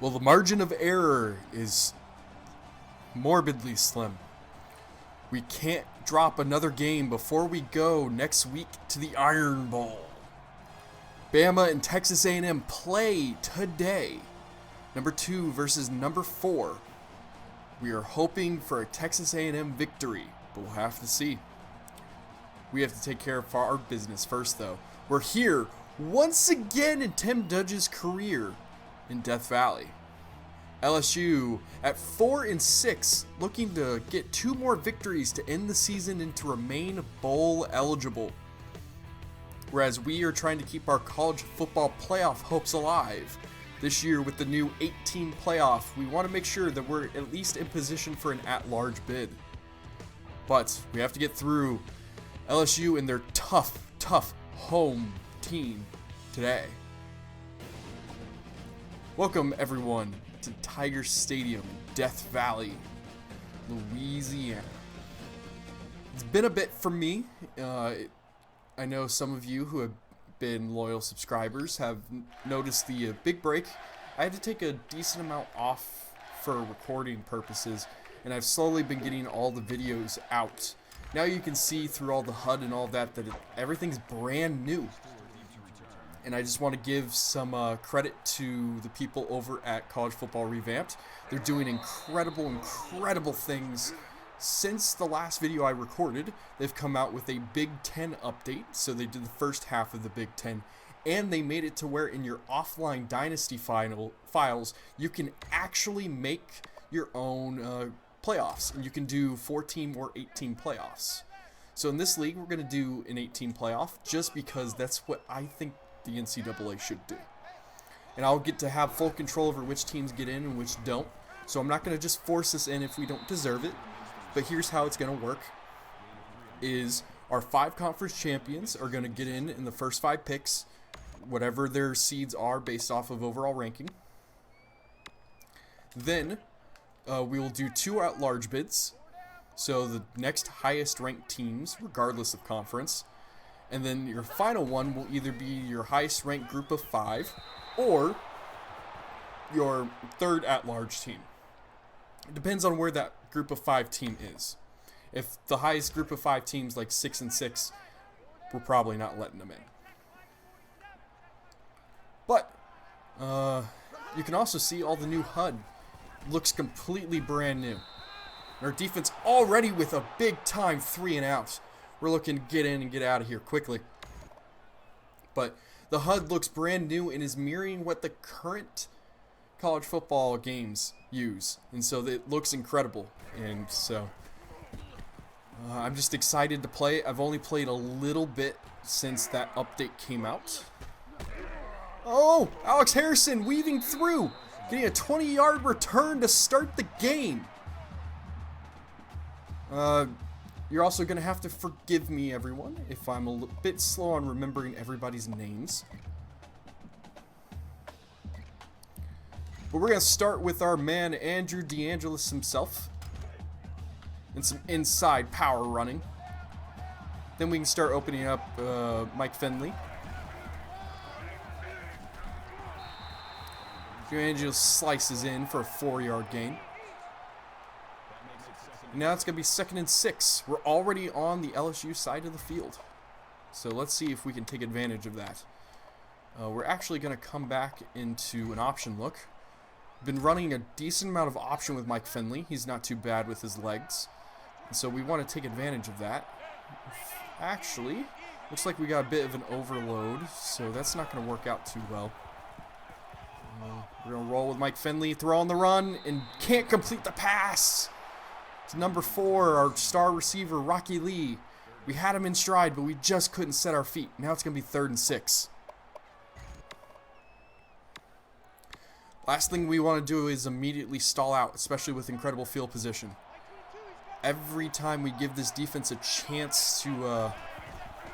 Well, the margin of error is morbidly slim. We can't drop another game before we go next week to the Iron Bowl. Bama and Texas A&M play today. Number 2 versus number 4. We are hoping for a Texas A&M victory, but we'll have to see. We have to take care of our business first, though. We're here once again in Tim Dunge's career in Death Valley. LSU at 4-6, looking to get 2 more victories to end the season and to remain bowl eligible. Whereas we are trying to keep our college football playoff hopes alive. This year with the new 8-team playoff, we want to make sure that we're at least in position for an at-large bid. But we have to get through LSU and their tough home team today. Welcome everyone to Tiger Stadium in Death Valley, Louisiana. It's been a bit for me. I know some of you who have been loyal subscribers have noticed the big break. I had to take a decent amount off for recording purposes, and I've slowly been getting all the videos out. Now you can see through all the HUD and all that everything's brand new. And I just want to give some credit to the people over at College Football Revamped. They're doing incredible things. Since the last video I recorded, they've come out with a Big Ten update. So they did the first half of the Big Ten. And they made it to where in your offline Dynasty files, you can actually make your own playoffs. And you can do 4-team or 8-team playoffs. So in this league, we're going to do an 8-team playoff just because that's what I think the NCAA should do. And I'll get to have full control over which teams get in and which don't. So I'm not going to just force us in if we don't deserve it. But here's how it's going to work. Is our 5 conference champions are going to get in the first 5 picks, whatever their seeds are based off of overall ranking. Then we will do 2 at-large bids. So the next highest ranked teams, regardless of conference. And then your final one will either be your highest ranked group of 5 or your 3rd at-large team. It depends on where that group of 5 team is. If the highest group of 5 teams like 6-6, we're probably not letting them in. But you can also see all the new HUD. Looks completely brand new. Our defense already with a big time 3-and-out. We're looking to get in and get out of here quickly. But the HUD looks brand new and is mirroring what the current college football games use. And so it looks incredible. And so I'm just excited to play. I've only played a little bit since that update came out. Oh, Alex Harrison weaving through. Getting a 20-yard return to start the game. You're also going to have to forgive me, everyone, if I'm a bit slow on remembering everybody's names. But we're going to start with our man, Andrew DeAngelis himself. And some inside power running. Then we can start opening up Mike Finley. DeAngelis slices in for a 4-yard gain. Now it's going to be 2nd and 6. We're already on the LSU side of the field. So let's see if we can take advantage of that. We're actually going to come back into an option look. Been running a decent amount of option with Mike Finley. He's not too bad with his legs. And so we want to take advantage of that. Actually, looks like we got a bit of an overload. So that's not going to work out too well. We're going to roll with Mike Finley. Throw on the run and can't complete the pass. Number 4, our star receiver, Rocky Lee. We had him in stride, but we just couldn't set our feet. Now it's going to be 3rd and 6. Last thing we want to do is immediately stall out, especially with incredible field position. Every time we give this defense a chance to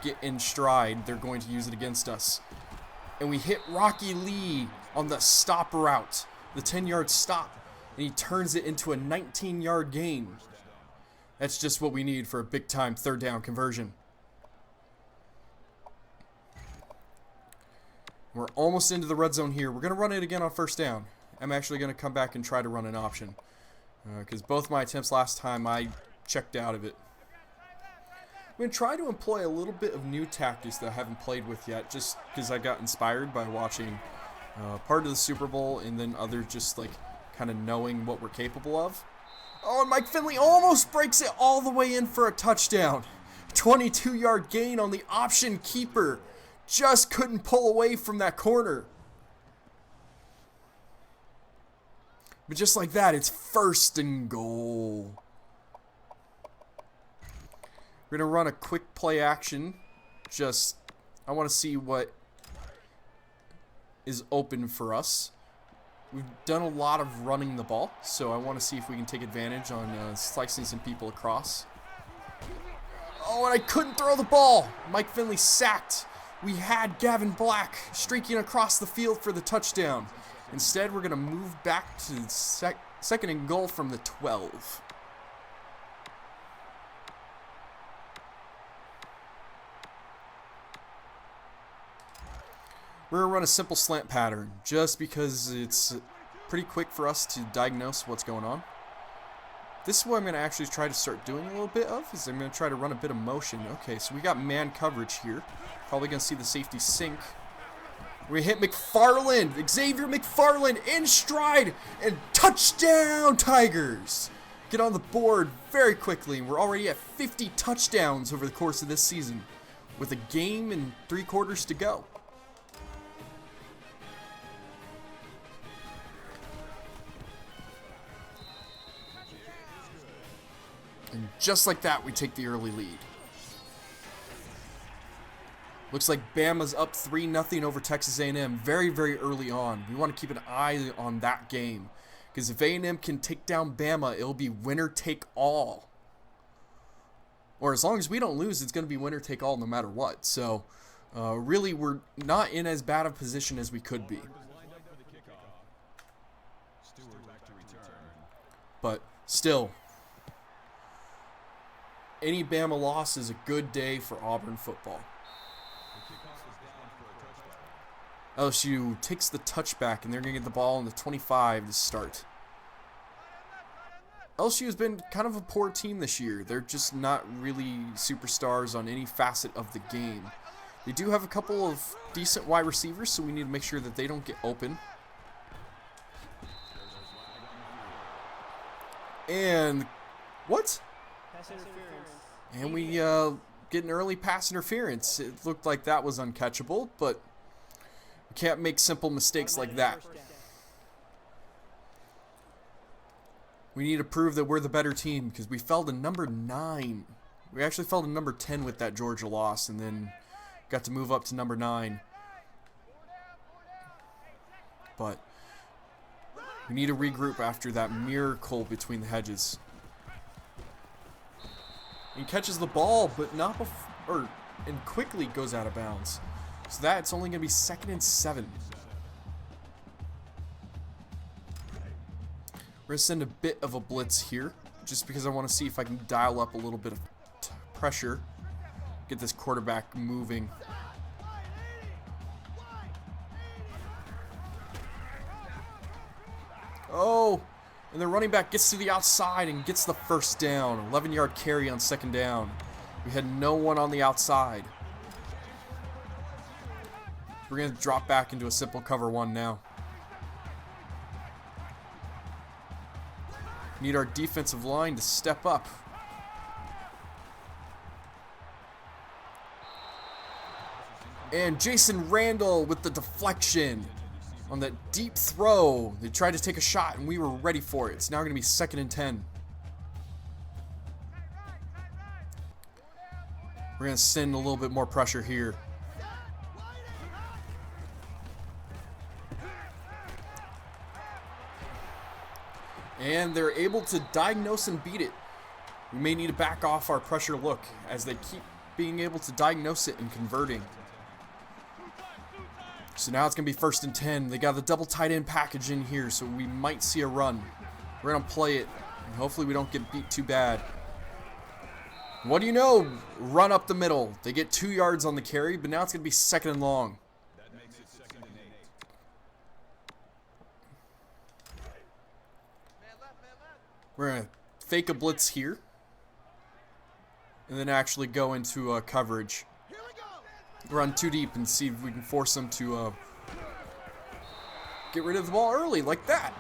get in stride, they're going to use it against us. And we hit Rocky Lee on the stop route, the 10-yard stop. And he turns it into a 19-yard gain. That's just what we need for a big-time 3rd down conversion. We're almost into the red zone here. We're going to run it again on 1st down. am actually going to come back and try to run an option. Because both my attempts last time, I checked out of it. I'm going to try to employ a little bit of new tactics that I haven't played with yet, just because I got inspired by watching part of the Super Bowl and then other just like kind of knowing what we're capable of. Oh, and Mike Finley almost breaks it all the way in for a touchdown. 22-yard gain on the option keeper. Just couldn't pull away from that corner. But just like that, it's 1st and goal. We're going to run a quick play action. I want to see what is open for us. We've done a lot of running the ball, so I want to see if we can take advantage on slicing some people across. Oh, and I couldn't throw the ball. Mike Finley sacked. We had Gavin Black streaking across the field for the touchdown. Instead, we're going to move back to 2nd and goal from the 12. We're going to run a simple slant pattern just because it's pretty quick for us to diagnose what's going on. This is what I'm going to actually try to start doing a little bit of, is I'm going to try to run a bit of motion. Okay, so we got man coverage here. Probably going to see the safety sink. We hit McFarland, Xavier McFarland in stride, and touchdown Tigers! Get on the board very quickly, and we're already at 50 touchdowns over the course of this season, with a game and 3 quarters to go. And just like that, we take the early lead. Looks like Bama's up 3-0 over Texas A&M very, very early on. We want to keep an eye on that game. Because if A&M can take down Bama, it'll be winner take all. Or as long as we don't lose, it's going to be winner take all no matter what. So, really, we're not in as bad a position as we could be. But still, any Bama loss is a good day for Auburn football. LSU takes the touchback, and they're going to get the ball on the 25 to start. LSU has been kind of a poor team this year. They're just not really superstars on any facet of the game. They do have a couple of decent wide receivers, so we need to make sure that they don't get open. And what? And we get an early pass interference. It looked like that was uncatchable, but we can't make simple mistakes like that. We need to prove that we're the better team because we fell to number 9. We actually fell to number 10 with that Georgia loss and then got to move up to number 9. But we need to regroup after that miracle between the hedges. He catches the ball, but not before, and quickly goes out of bounds. So that's only going to be 2nd and 7. We're going to send a bit of a blitz here, just because I want to see if I can dial up a little bit of pressure, get this quarterback moving. Oh, and the running back gets to the outside and gets the first down. 11-yard carry on 2nd down. We had no one on the outside. We're going to drop back into a simple cover 1 now. Need our defensive line to step up. And Jason Randall with the deflection on that deep throw. They tried to take a shot and we were ready for it. It's now going to be 2nd and 10. We're going to send a little bit more pressure here. And they're able to diagnose and beat it. We may need to back off our pressure look as they keep being able to diagnose it and converting. So now it's going to be 1st and 10. They got the double tight end package in here, so we might see a run. We're going to play it, and hopefully we don't get beat too bad. What do you know? Run up the middle. They get 2 yards on the carry, but now it's going to be 2nd and long. We're going to fake a blitz here. And then actually go into coverage. Run too deep and see if we can force them to get rid of the ball early like that.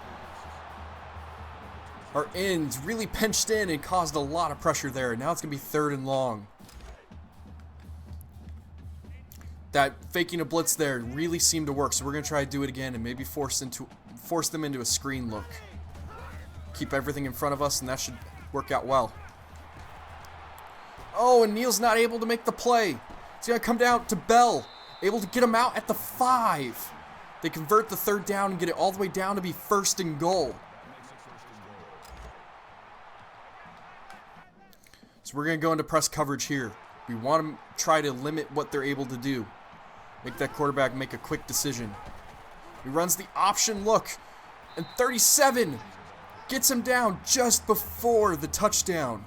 Our ends really pinched in and caused a lot of pressure there. Now it's going to be 3rd and long. That faking a blitz there really seemed to work, so we're going to try to do it again and maybe force them into a screen look. Keep everything in front of us, and that should work out well. Oh, and Neal's not able to make the play. It's going to come down to Bell, able to get him out at the 5. They convert the 3rd down and get it all the way down to be 1st and goal. So we're going to go into press coverage here. We want to try to limit what they're able to do. Make that quarterback make a quick decision. He runs the option look, and 37 gets him down just before the touchdown.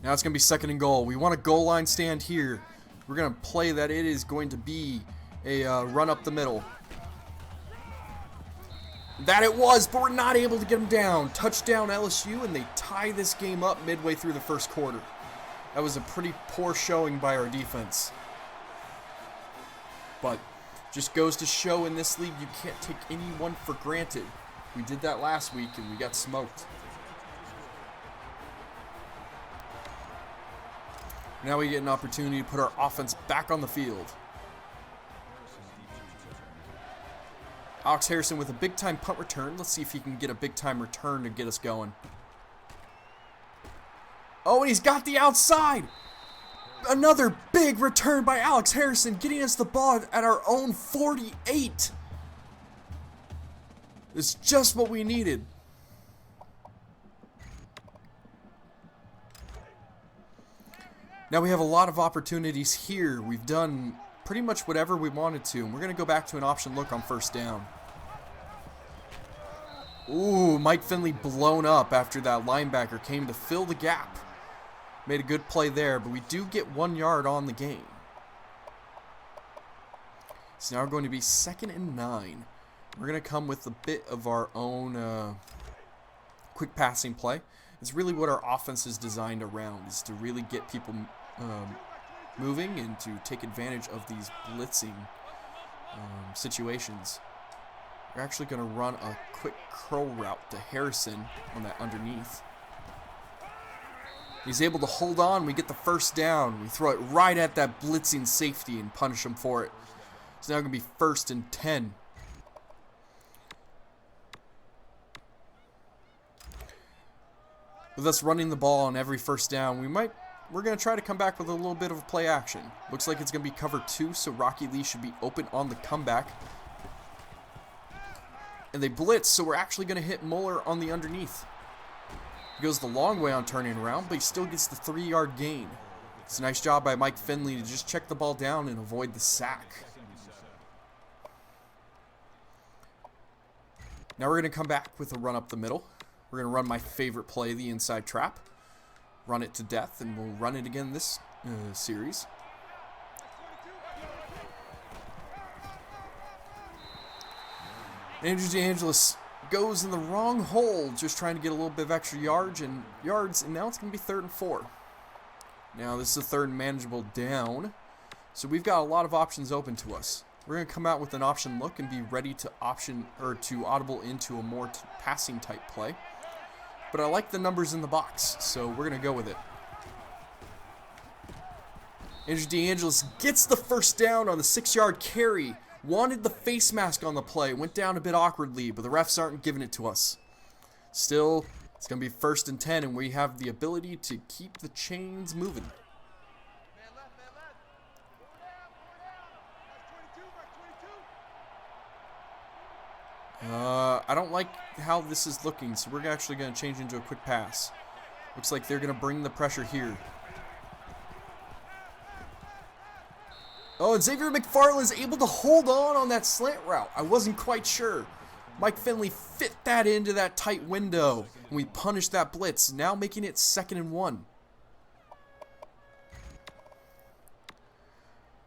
Now it's going to be 2nd and goal. We want a goal line stand here. We're going to play that it is going to be a run up the middle. That it was, but we're not able to get him down. Touchdown LSU, and they tie this game up midway through the 1st quarter. That was a pretty poor showing by our defense. But just goes to show in this league you can't take anyone for granted. We did that last week and we got smoked. Now we get an opportunity to put our offense back on the field. Alex Harrison with a big-time punt return. Let's see if he can get a big-time return to get us going. Oh, and he's got the outside. Another big return by Alex Harrison, getting us the ball at our own 48. It's just what we needed. Now we have a lot of opportunities here. We've done pretty much whatever we wanted to. And we're going to go back to an option look on 1st down. Ooh, Mike Finley blown up after that linebacker came to fill the gap. Made a good play there, but we do get 1 yard on the game. So now we're going to be 2nd and 9. We're going to come with a bit of our own quick passing play. It's really what our offense is designed around, is to really get people moving and to take advantage of these blitzing situations. We're actually going to run a quick curl route to Harrison on that underneath. He's able to hold on. We get the 1st down. We throw it right at that blitzing safety and punish him for it. It's now going to be 1st and 10. With us running the ball on every 1st down, we're going to try to come back with a little bit of play action. Looks like it's going to be cover 2, so Rocky Lee should be open on the comeback. And they blitz, so we're actually going to hit Mueller on the underneath. He goes the long way on turning around, but he still gets the 3-yard gain. It's a nice job by Mike Finley to just check the ball down and avoid the sack. Now we're going to come back with a run up the middle. We're going to run my favorite play, the inside trap. Run it to death, and we'll run it again this series. Andrew DeAngelis goes in the wrong hole, just trying to get a little bit of extra yards, and now it's going to be 3rd and 4. Now this is a 3rd and manageable down, so we've got a lot of options open to us. We're going to come out with an option look and be ready to audible into a more passing type play. But I like the numbers in the box, so we're going to go with it. Andrew DeAngelis gets the 1st down on the 6-yard carry. Wanted the face mask on the play. Went down a bit awkwardly, but the refs aren't giving it to us. Still, it's going to be 1st and 10, and we have the ability to keep the chains moving. I don't like how this is looking, so we're actually going to change into a quick pass. Looks like they're going to bring the pressure here. Oh, and Xavier McFarland is able to hold on that slant route. I wasn't quite sure. Mike Finley fit that into that tight window, and we punished that blitz, now making it 2nd and 1.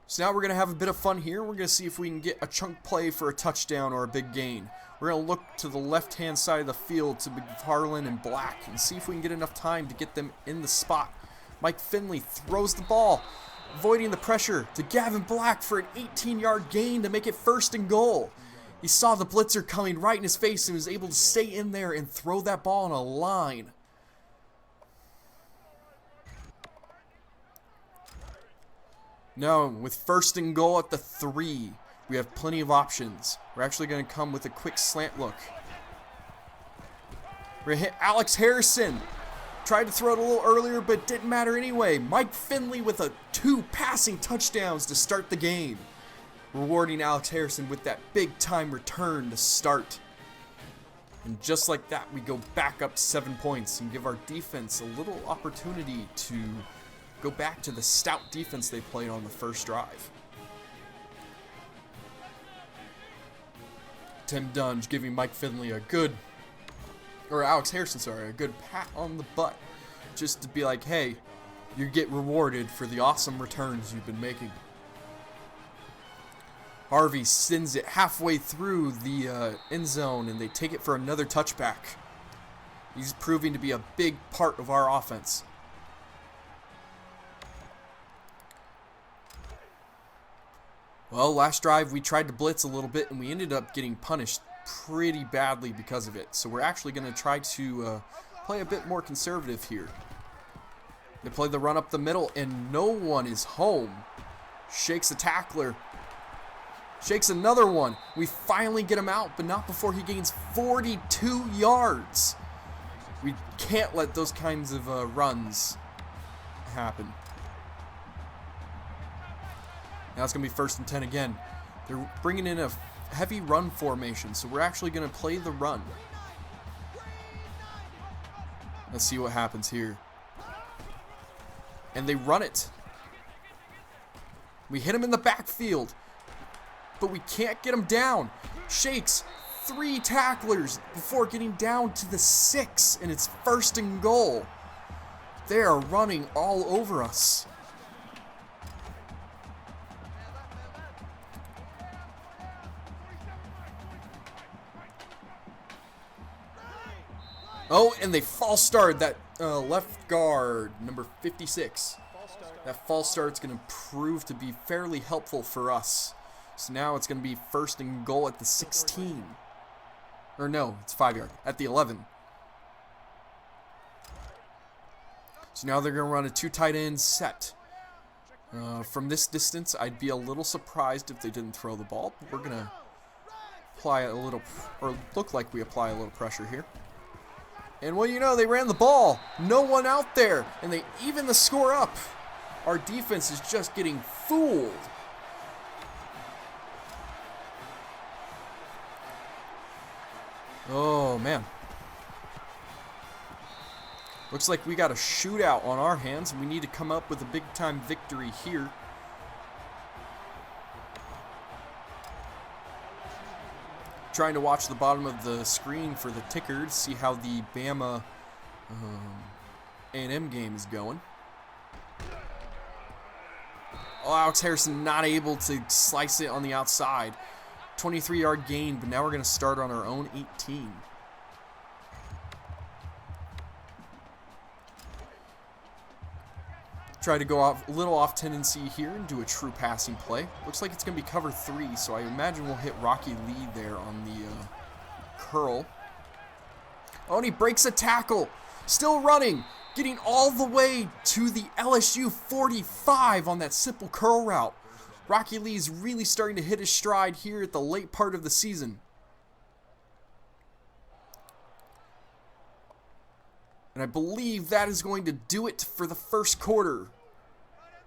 So now we're going to have a bit of fun here. We're going to see if we can get a chunk play for a touchdown or a big gain. We're going to look to the left-hand side of the field to McFarland and Black and see if we can get enough time to get them in the spot. Mike Finley throws the ball, avoiding the pressure to Gavin Black for an 18-yard gain to make it 1st and goal. He saw the blitzer coming right in his face and was able to stay in there and throw that ball on a line. Now, with 1st and goal at the 3, we have plenty of options. We're actually going to come with a quick slant look. We're going to hit Alex Harrison. Tried to throw it a little earlier, but it didn't matter anyway. Mike Finley with 2 passing touchdowns to start the game. Rewarding Alex Harrison with that big-time return to start. And just like that, we go back up 7 points and give our defense a little opportunity to go back to the stout defense they played on the first drive. Tim Dunge giving Mike Finley a good pat on the butt. Just to be like, hey, you get rewarded for the awesome returns you've been making. Harvey sends it halfway through the end zone, and they take it for another touchback. He's proving to be a big part of our offense. Well, last drive we tried to blitz a little bit, and we ended up getting punished pretty badly because of it. So we're actually going to try to play a bit more conservative here. They play the run up the middle, and no one is home. Shakes a tackler. Shakes another one. We finally get him out, but not before he gains 42 yards. We can't let those kinds of runs happen. Now it's going to be 1st and 10 again. They're bringing in a heavy run formation, so we're actually going to play the run. Let's see what happens here. And they run it. We hit him in the backfield, but we can't get him down. Shakes 3 tacklers before getting down to the 6, and it's 1st and goal. They are running all over us. Oh, and they false start that left guard, number 56. That false start's going to prove to be fairly helpful for us. So now it's going to be 1st and goal at the 16. Or no, it's 5-yard, at the 11. So now they're going to run a 2 tight end set. From this distance, I'd be a little surprised if they didn't throw the ball. But we're going to apply a little, or look like we apply a little pressure here. And well, you know, they ran the ball. No one out there. And they even the score up. Our defense is just getting fooled. Oh, man. Looks like we got a shootout on our hands, and we need to come up with a big-time victory here. Trying to watch the bottom of the screen for the ticker to see how the Bama A&M game is going. Oh, Alex Harrison not able to slice it on the outside. 23-yard gain, but now we're going to start on our own 18. Try to go off a little off tendency here and do a true passing play. Looks like it's going to be cover 3, so I imagine we'll hit Rocky Lee there on the curl. Oh, and he breaks a tackle. Still running. Getting all the way to the LSU 45 on that simple curl route. Rocky Lee's really starting to hit his stride here at the late part of the season. And I believe that is going to do it for the first quarter.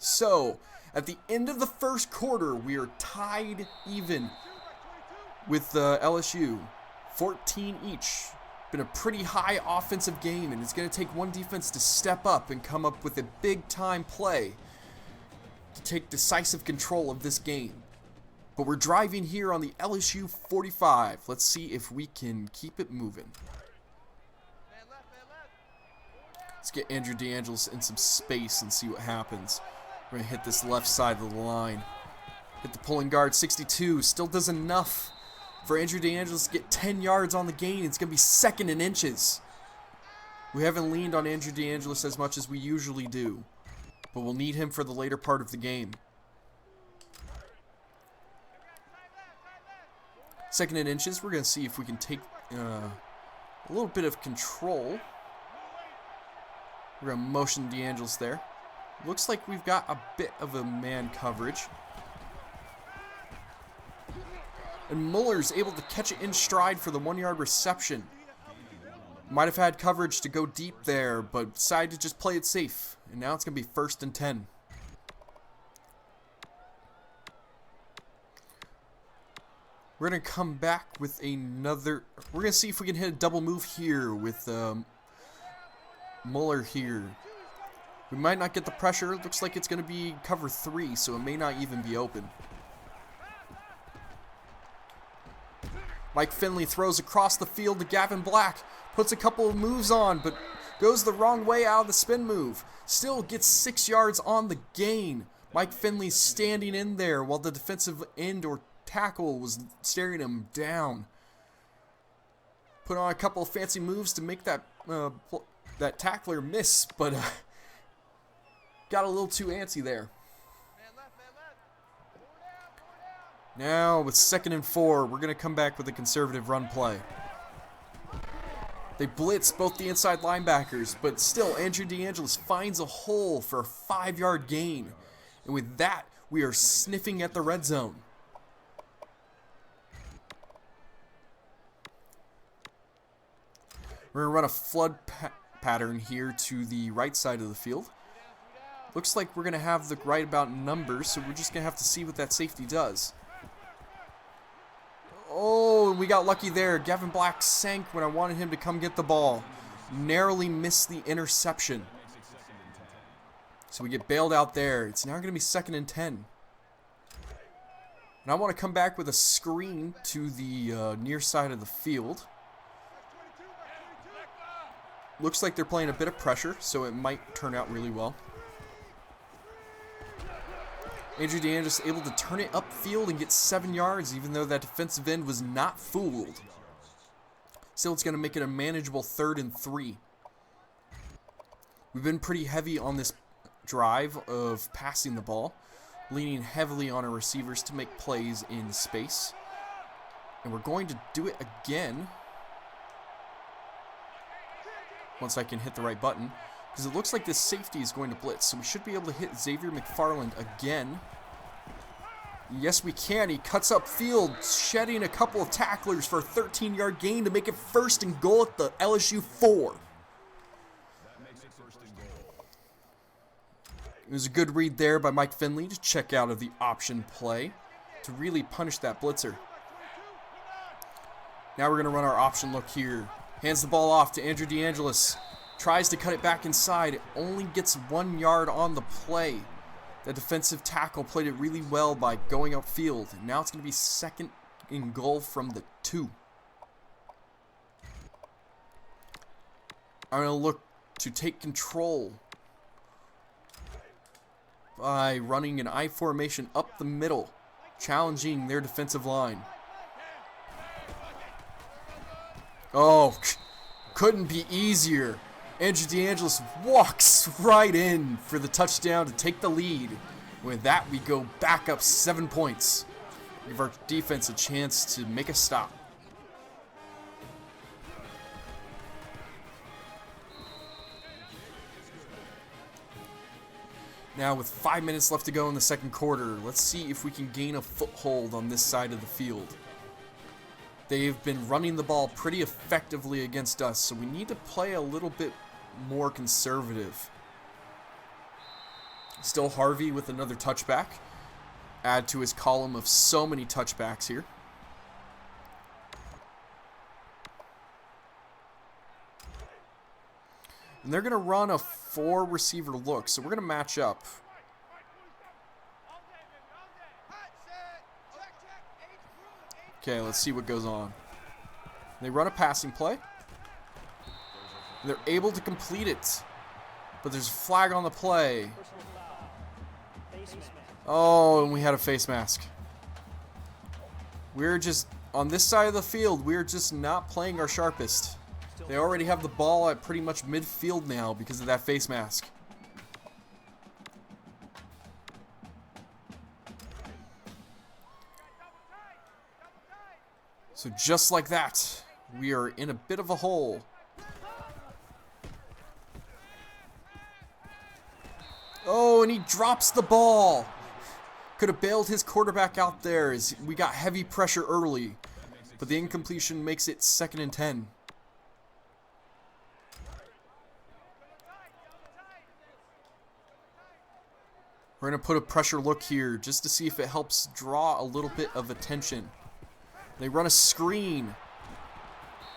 So, at the end of the first quarter, we are tied even with LSU. 14 each. Been a pretty high offensive game, and it's going to take one defense to step up and come up with a big-time play to take decisive control of this game. But we're driving here on the LSU 45. Let's see if we can keep it moving. Let's get Andrew DeAngelis in some space and see what happens. We're going to hit this left side of the line. Hit the pulling guard, 62. Still does enough for Andrew DeAngelis to get 10 yards on the gain. It's going to be 2nd and inches. We haven't leaned on Andrew DeAngelis as much as we usually do, but we'll need him for the later part of the game. 2nd and inches. We're going to see if we can take a little bit of control. We're going to motion DeAngelis there. Looks like we've got a bit of a man coverage. And Muller's able to catch it in stride for the 1-yard reception. Might have had coverage to go deep there, but decided to just play it safe. And now it's going to be 1st and 10. We're going to come back with another... We're going to see if we can hit a double move here with Muller here. We might not get the pressure. Looks like it's going to be cover 3, so it may not even be open. Mike Finley throws across the field to Gavin Black. Puts a couple of moves on, but goes the wrong way out of the spin move. Still gets 6 yards on the gain. Mike Finley standing in there while the defensive end or tackle was staring him down. Put on a couple of fancy moves to make that that tackler miss, but got a little too antsy there. Now with 2nd and 4, we're going to come back with a conservative run play. They blitz both the inside linebackers, but still Andrew DeAngelis finds a hole for a 5-yard gain. And with that, we are sniffing at the red zone. We're going to run a flood pattern here to the right side of the field. Looks like we're going to have the right about numbers, so we're just going to have to see what that safety does. Oh, we got lucky there. Gavin Black sank when I wanted him to come get the ball. Narrowly missed the interception. So we get bailed out there. It's now going to be 2nd and 10. And I want to come back with a screen to the near side of the field. Looks like they're playing a bit of pressure, so it might turn out really well. Andrew DeAngelis able to turn it upfield and get 7 yards, even though that defensive end was not fooled. Still, it's going to make it a manageable 3rd and 3. We've been pretty heavy on this drive of passing the ball, leaning heavily on our receivers to make plays in space. And we're going to do it again once I can hit the right button, because it looks like this safety is going to blitz, so we should be able to hit Xavier McFarland again. Yes, we can. He cuts up field, shedding a couple of tacklers for a 13-yard gain to make it 1st and goal at the LSU 4. It was a good read there by Mike Finley to check out of the option play to really punish that blitzer. Now we're going to run our option look here. Hands the ball off to Andrew DeAngelis. Tries to cut it back inside. It only gets 1 yard on the play. The defensive tackle played it really well by going upfield. Now it's going to be 2nd and goal from the 2. I'm going to look to take control by running an I formation up the middle, challenging their defensive line. Oh, couldn't be easier. Andrew DeAngelis walks right in for the touchdown to take the lead. With that, we go back up 7 points. Give our defense a chance to make a stop. Now, with 5 minutes left to go in the 2nd quarter, let's see if we can gain a foothold on this side of the field. They've been running the ball pretty effectively against us, so we need to play a little bit more conservative. Still Harvey with another touchback. Add to his column of so many touchbacks here. And they're going to run a 4-receiver look, so we're going to match up. Okay, let's see what goes on. They run a passing play. They're able to complete it. But there's a flag on the play. Oh, and we had a face mask. We're just, on this side of the field, we're just not playing our sharpest. They already have the ball at pretty much midfield now because of that face mask. So just like that, we are in a bit of a hole. Oh, and he drops the ball. Could have bailed his quarterback out there as we got heavy pressure early. But the incompletion makes it 2nd and 10. We're going to put a pressure look here just to see if it helps draw a little bit of attention. They run a screen.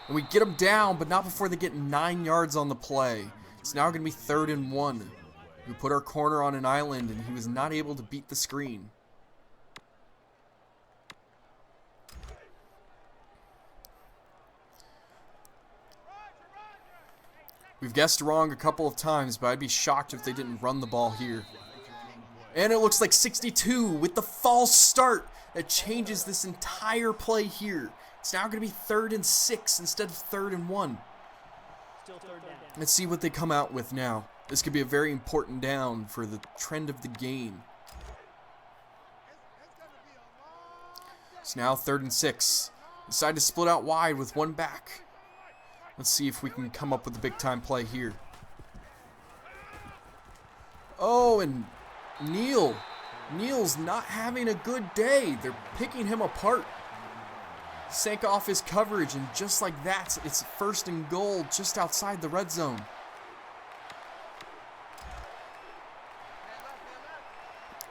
And we get them down, but not before they get 9 yards on the play. It's now going to be 3rd and 1. We put our corner on an island, and he was not able to beat the screen. We've guessed wrong a couple of times, but I'd be shocked if they didn't run the ball here. And it looks like 62 with the false start that changes this entire play here. It's now going to be 3rd and 6 instead of 3rd and 1. Let's see what they come out with now. This could be a very important down for the trend of the game. It's now 3rd and 6. Decide to split out wide with one back. Let's see if we can come up with a big time play here. Oh, and Neal's not having a good day. They're picking him apart. Sank off his coverage, and just like that, it's 1st and goal just outside the red zone.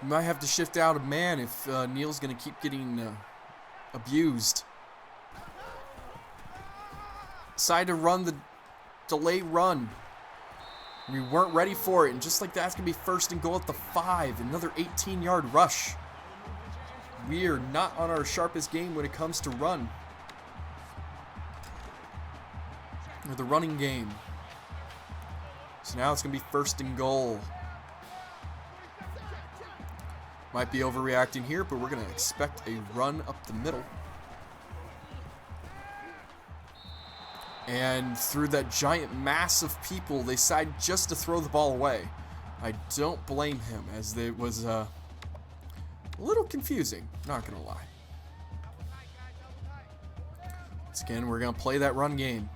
We might have to shift out a man if Neal's going to keep getting abused. Decide to run the delay run. We weren't ready for it, and just like that, it's going to be 1st and goal at the 5. Another 18-yard rush. We are not on our sharpest game when it comes to run. Or the running game. So now it's going to be 1st and goal. Might be overreacting here, but we're going to expect a run up the middle. And through that giant mass of people, they decide just to throw the ball away. I don't blame him, as it was a little confusing, not going to lie. Once again, we're going to play that run game.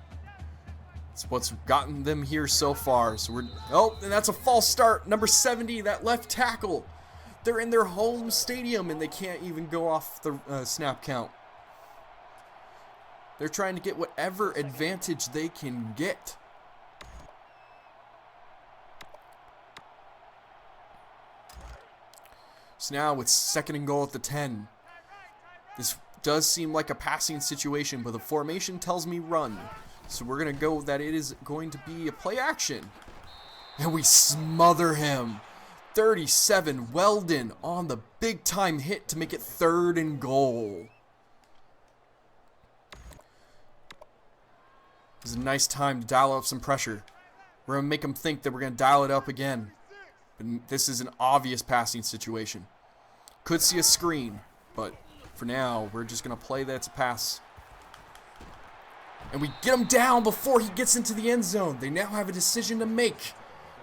It's what's gotten them here so far. So oh, and that's a false start. Number 70, that left tackle. They're in their home stadium, and they can't even go off the snap count. They're trying to get whatever advantage they can get. So now it's 2nd and goal at the 10. This does seem like a passing situation, but the formation tells me run. So we're going to go that it is going to be a play action. And we smother him. 37, Weldon on the big time hit to make it 3rd and goal. This is a nice time to dial up some pressure. We're going to make them think that we're going to dial it up again. But this is an obvious passing situation. Could see a screen, but for now, we're just going to play that it's a pass. And we get him down before he gets into the end zone. They now have a decision to make.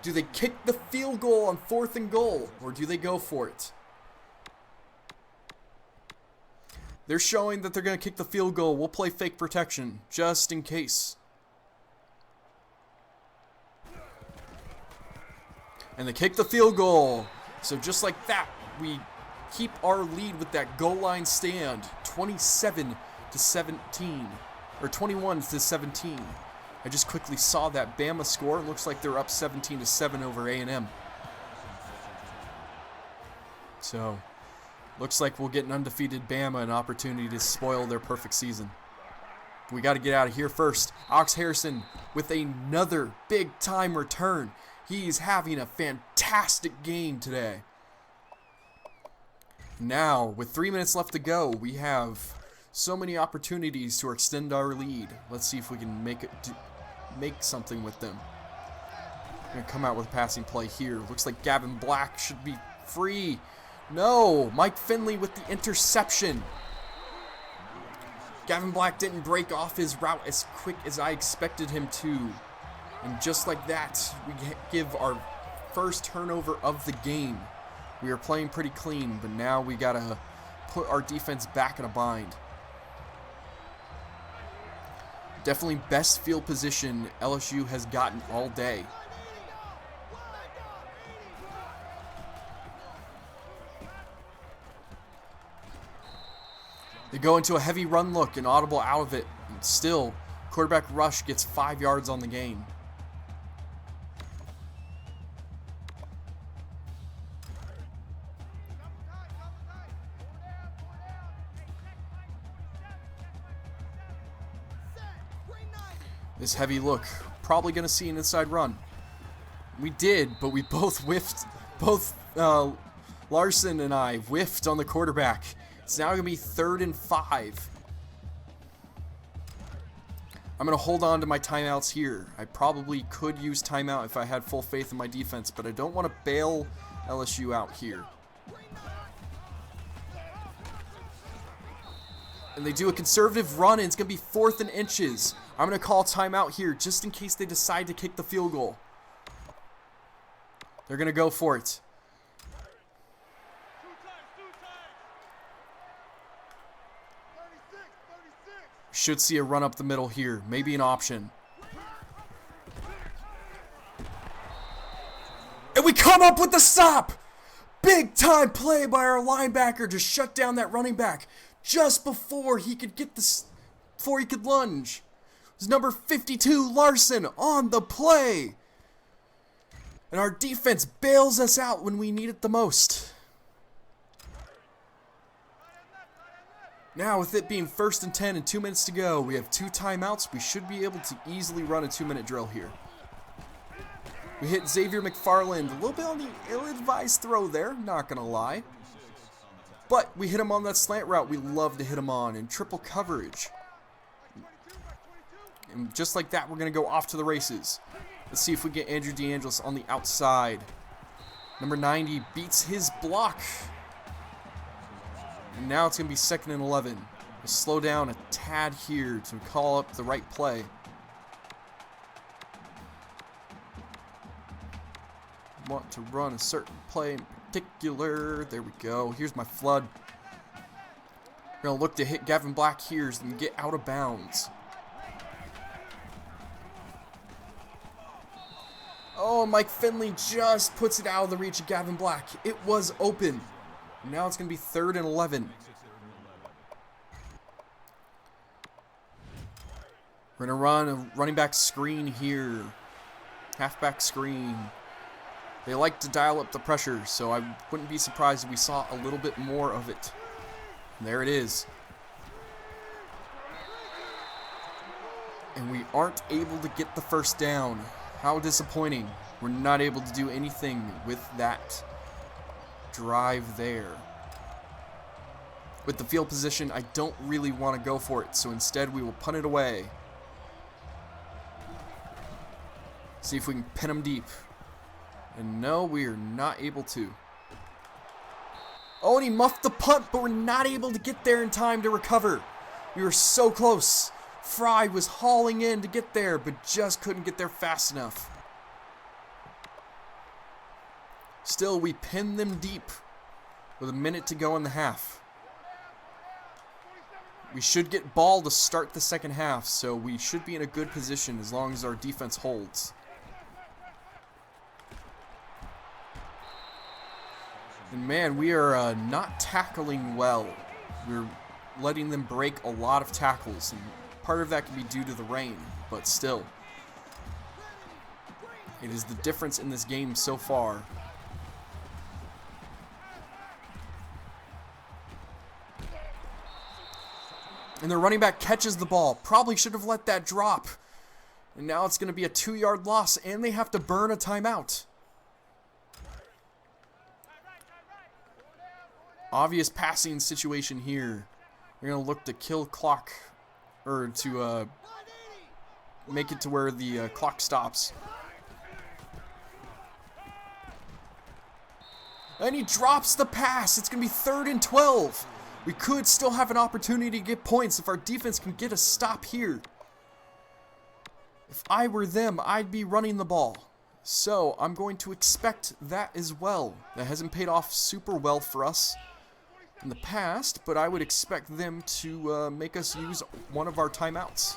Do they kick the field goal on 4th and goal, or do they go for it? They're showing that they're going to kick the field goal. We'll play fake protection, just in case. And they kick the field goal. So just like that, we keep our lead with that goal line stand. 27-17. Or 21-17. I just quickly saw that Bama score. It looks like they're up 17-7 over A&M. So, looks like we'll get an undefeated Bama an opportunity to spoil their perfect season. We got to get out of here first. Ox Harrison with another big-time return. He's having a fantastic game today. Now, with 3 minutes left to go, we have so many opportunities to extend our lead. Let's see if we can make something with them. I'm going to come out with a passing play here. Looks like Gavin Black should be free. No, Mike Finley with the interception. Gavin Black didn't break off his route as quick as I expected him to. And just like that, we give our first turnover of the game. We are playing pretty clean, but now we gotta put our defense back in a bind. Definitely best field position LSU has gotten all day. They go into a heavy run look and audible out of it. And still, quarterback rush gets 5 yards on the game. This heavy look, probably going to see an inside run. We did, but we both whiffed. Both Larson and I whiffed on the quarterback. It's now going to be 3rd and 5. I'm going to hold on to my timeouts here. I probably could use timeout if I had full faith in my defense, but I don't want to bail LSU out here. And they do a conservative run, and it's going to be 4th and inches. I'm going to call timeout here just in case they decide to kick the field goal. They're going to go for it. Should see a run up the middle here. Maybe an option. And we come up with the stop! Big time play by our linebacker to shut down that running back just before he could get this, before he could lunge. It was number 52, Larson, on the play. And our defense bails us out when we need it the most. Now, with it being 1st and 10 and 2 minutes to go, we have 2 timeouts. We should be able to easily run a 2-minute drill here. We hit Xavier McFarland a little bit on the ill-advised throw there, not going to lie. But we hit him on that slant route we love to hit him on in triple coverage. And just like that, we're going to go off to the races. Let's see if we get Andrew DeAngelis on the outside. Number 90 beats his block. And now it's going to be 2nd and 11. We'll slow down a tad here to call up the right play. Want to run a certain play in particular. There we go. Here's my flood. We're going to look to hit Gavin Black here and get out of bounds. Oh, Mike Finley just puts it out of the reach of Gavin Black. It was open. Now it's going to be 3rd and 11. We're going to run a running back screen here. Halfback screen. They like to dial up the pressure, so I wouldn't be surprised if we saw a little bit more of it. And there it is. And we aren't able to get the first down. How disappointing. We're not able to do anything with that drive there. With the field position, I don't really want to go for it, so instead we will punt it away. See if we can pin them deep. And no, we are not able to. Oh, and he muffed the punt, but we're not able to get there in time to recover. We were so close. Fry was hauling in to get there, but just couldn't get there fast enough. Still, we pinned them deep with a minute to go in the half. We should get ball to start the second half, so we should be in a good position as long as our defense holds. And man, we are not tackling well. We're letting them break a lot of tackles, and part of that can be due to the rain, but still. It is the difference in this game so far. And the running back catches the ball. Probably should have let that drop. And now it's going to be a 2-yard loss, and they have to burn a timeout. Obvious passing situation here. We're going to look to kill clock, or to make it to where the clock stops. And he drops the pass. It's going to be 3rd and 12. We could still have an opportunity to get points if our defense can get a stop here. If I were them, I'd be running the ball. So I'm going to expect that as well. That hasn't paid off super well for us in the past, but I would expect them to make us use one of our timeouts.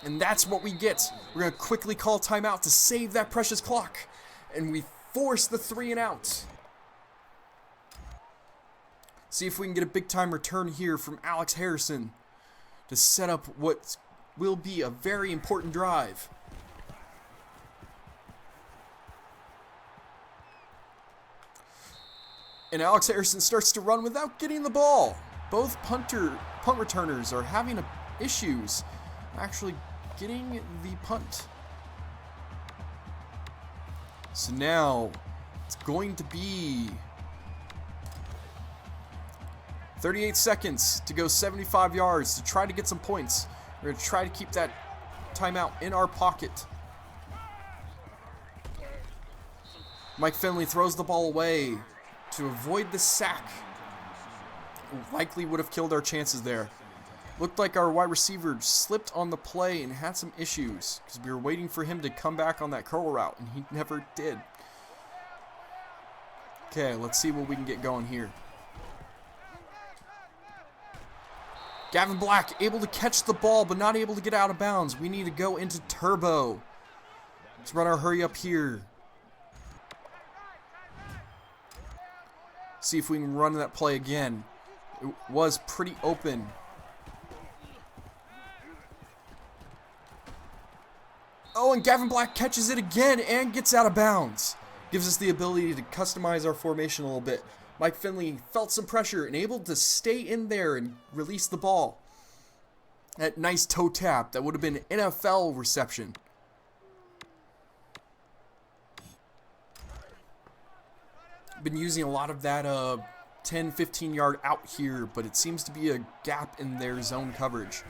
And that's what we get. We're going to quickly call timeout to save that precious clock. And we force the 3 and out. See if we can get a big time return here from Alex Harrison to set up what will be a very important drive. And Alex Harrison starts to run without getting the ball. Both punt returners are having issues actually getting the punt. So now it's going to be 38 seconds to go 75 yards to try to get some points. We're going to try to keep that timeout in our pocket. Mike Finley throws the ball away to avoid the sack. Likely would have killed our chances there. Looked like our wide receiver slipped on the play and had some issues because we were waiting for him to come back on that curl route, and he never did. Okay, let's see what we can get going here. Gavin Black able to catch the ball but not able to get out of bounds. We need to go into turbo. Let's run our hurry up here. See if we can run that play again. It was pretty open. Oh, and Gavin Black catches it again and gets out of bounds. Gives us the ability to customize our formation a little bit. Mike Finley felt some pressure and able to stay in there and release the ball. That nice toe tap. That would have been NFL reception. Been using a lot of that 10-15 yard out here, but it seems to be a gap in their zone coverage.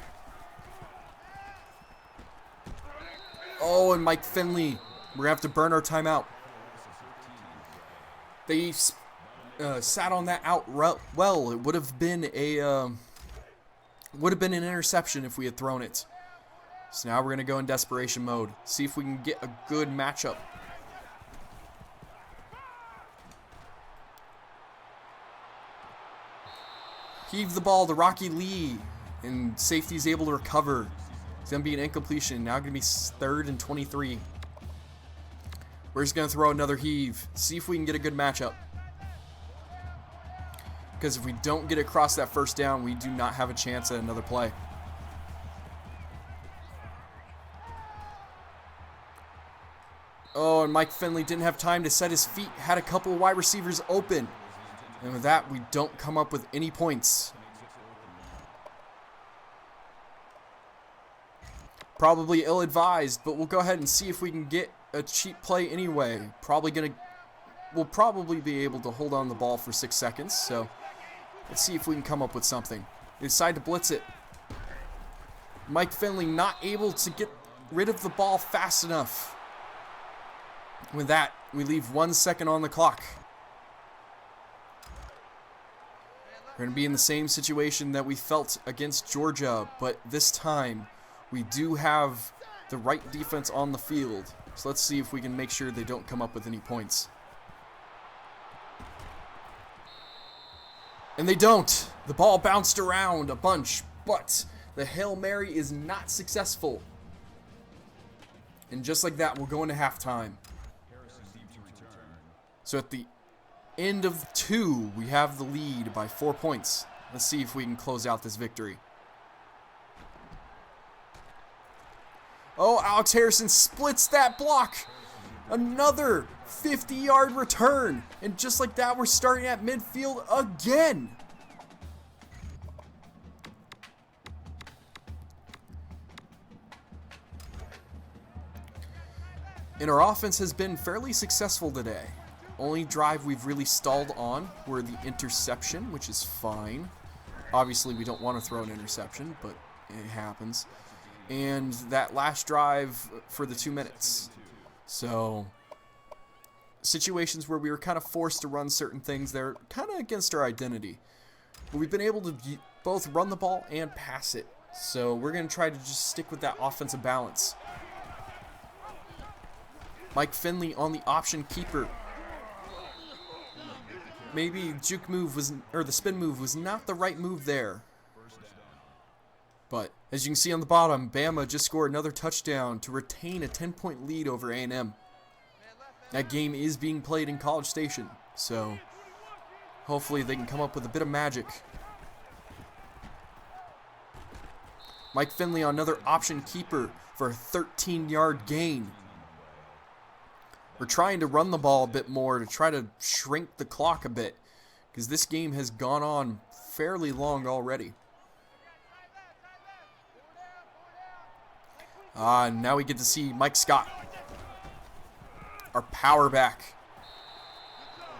Oh, and Mike Finley, we're gonna have to burn our timeout. They sat on that out well. It would have been an interception if we had thrown it. So now we're gonna go in desperation mode. See if we can get a good matchup. Heave the ball to Rocky Lee, and safety's able to recover. It's going to be an incompletion. Now going to be 3rd and 23. We're just going to throw another heave. See if we can get a good matchup. Because if we don't get across that first down, we do not have a chance at another play. Oh, and Mike Finley didn't have time to set his feet. Had a couple of wide receivers open. And with that, we don't come up with any points. Probably ill-advised, but we'll go ahead and see if we can get a cheap play anyway. We'll probably be able to hold on the ball for 6 seconds, so let's see if we can come up with something. They decide to blitz it. Mike Finley not able to get rid of the ball fast enough. With that, we leave 1 second on the clock. We're going to be in the same situation that we felt against Georgia, but this time we do have the right defense on the field. So let's see if we can make sure they don't come up with any points. And they don't. The ball bounced around a bunch, but the Hail Mary is not successful. And just like that, we'll go into halftime. So at the end of 2, we have the lead by 4 points. Let's see if we can close out this victory. Oh, Alex Harrison splits that block. Another 50-yard return. And just like that, we're starting at midfield again. And our offense has been fairly successful today. Only drive we've really stalled on were the interception, which is fine. Obviously, we don't want to throw an interception, but it happens. And that last drive for the 2 minutes. So situations where we were kind of forced to run certain things that are kind of against our identity. But we've been able to both run the ball and pass it. So we're going to try to just stick with that offensive balance. Mike Finley on the option keeper. Maybe juke move was, or the spin move was not the right move there. But as you can see on the bottom, Bama just scored another touchdown to retain a 10-point lead over A&M. That game is being played in College Station, so hopefully they can come up with a bit of magic. Mike Finley on another option keeper for a 13-yard gain. We're trying to run the ball a bit more to try to shrink the clock a bit, because this game has gone on fairly long already. Now we get to see Mike Scott, our power back,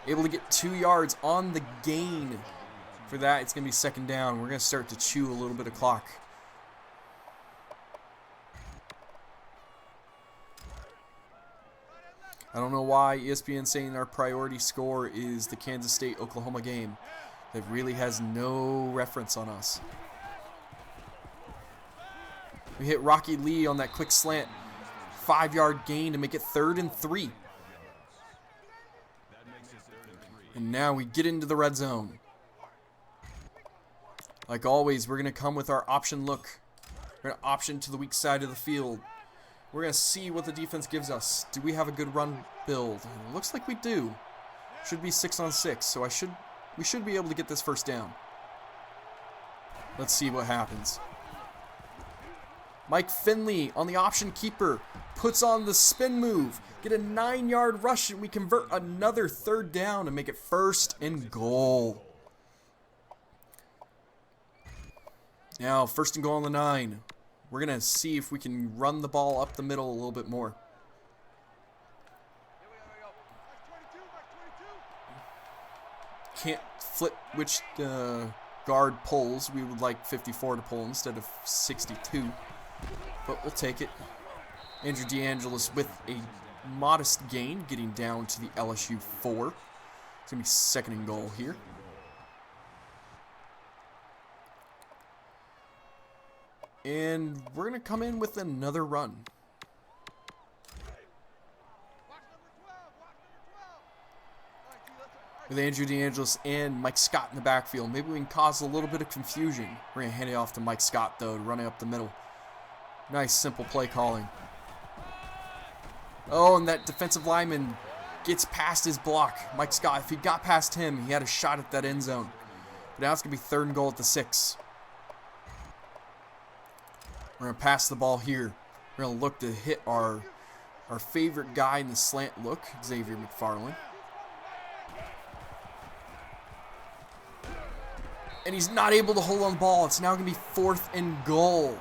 able to get 2 yards on the gain. For that, it's going to be second down. We're going to start to chew a little bit of clock. I don't know why ESPN's saying our priority score is the Kansas State-Oklahoma game. That really has no reference on us. We hit Rocky Lee on that quick slant. 5-yard gain to make it 3rd and 3. And now we get into the red zone. Like always, we're going to come with our option look. We're going to option to the weak side of the field. We're going to see what the defense gives us. Do we have a good run build? It looks like we do. Should be 6-on-6, so we should be able to get this first down. Let's see what happens. Mike Finley on the option keeper puts on the spin move. Get a 9-yard rush, and we convert another 3rd down to make it 1st and goal. Now, 1st and goal on the 9. We're going to see if we can run the ball up the middle a little bit more. Can't flip which guard pulls. We would like 54 to pull instead of 62. But we'll take it. Andrew DeAngelis with a modest gain, getting down to the LSU 4. It's going to be 2nd and goal here. And we're going to come in with another run. With Andrew DeAngelis and Mike Scott in the backfield, maybe we can cause a little bit of confusion. We're going to hand it off to Mike Scott, though, to run it up the middle. Nice, simple play calling. Oh, and that defensive lineman gets past his block. Mike Scott, if he got past him, he had a shot at that end zone. But now it's going to be 3rd and goal at the 6. We're going to pass the ball here. We're going to look to hit our favorite guy in the slant look, Xavier McFarland. And he's not able to hold on the ball. It's now going to be 4th and goal.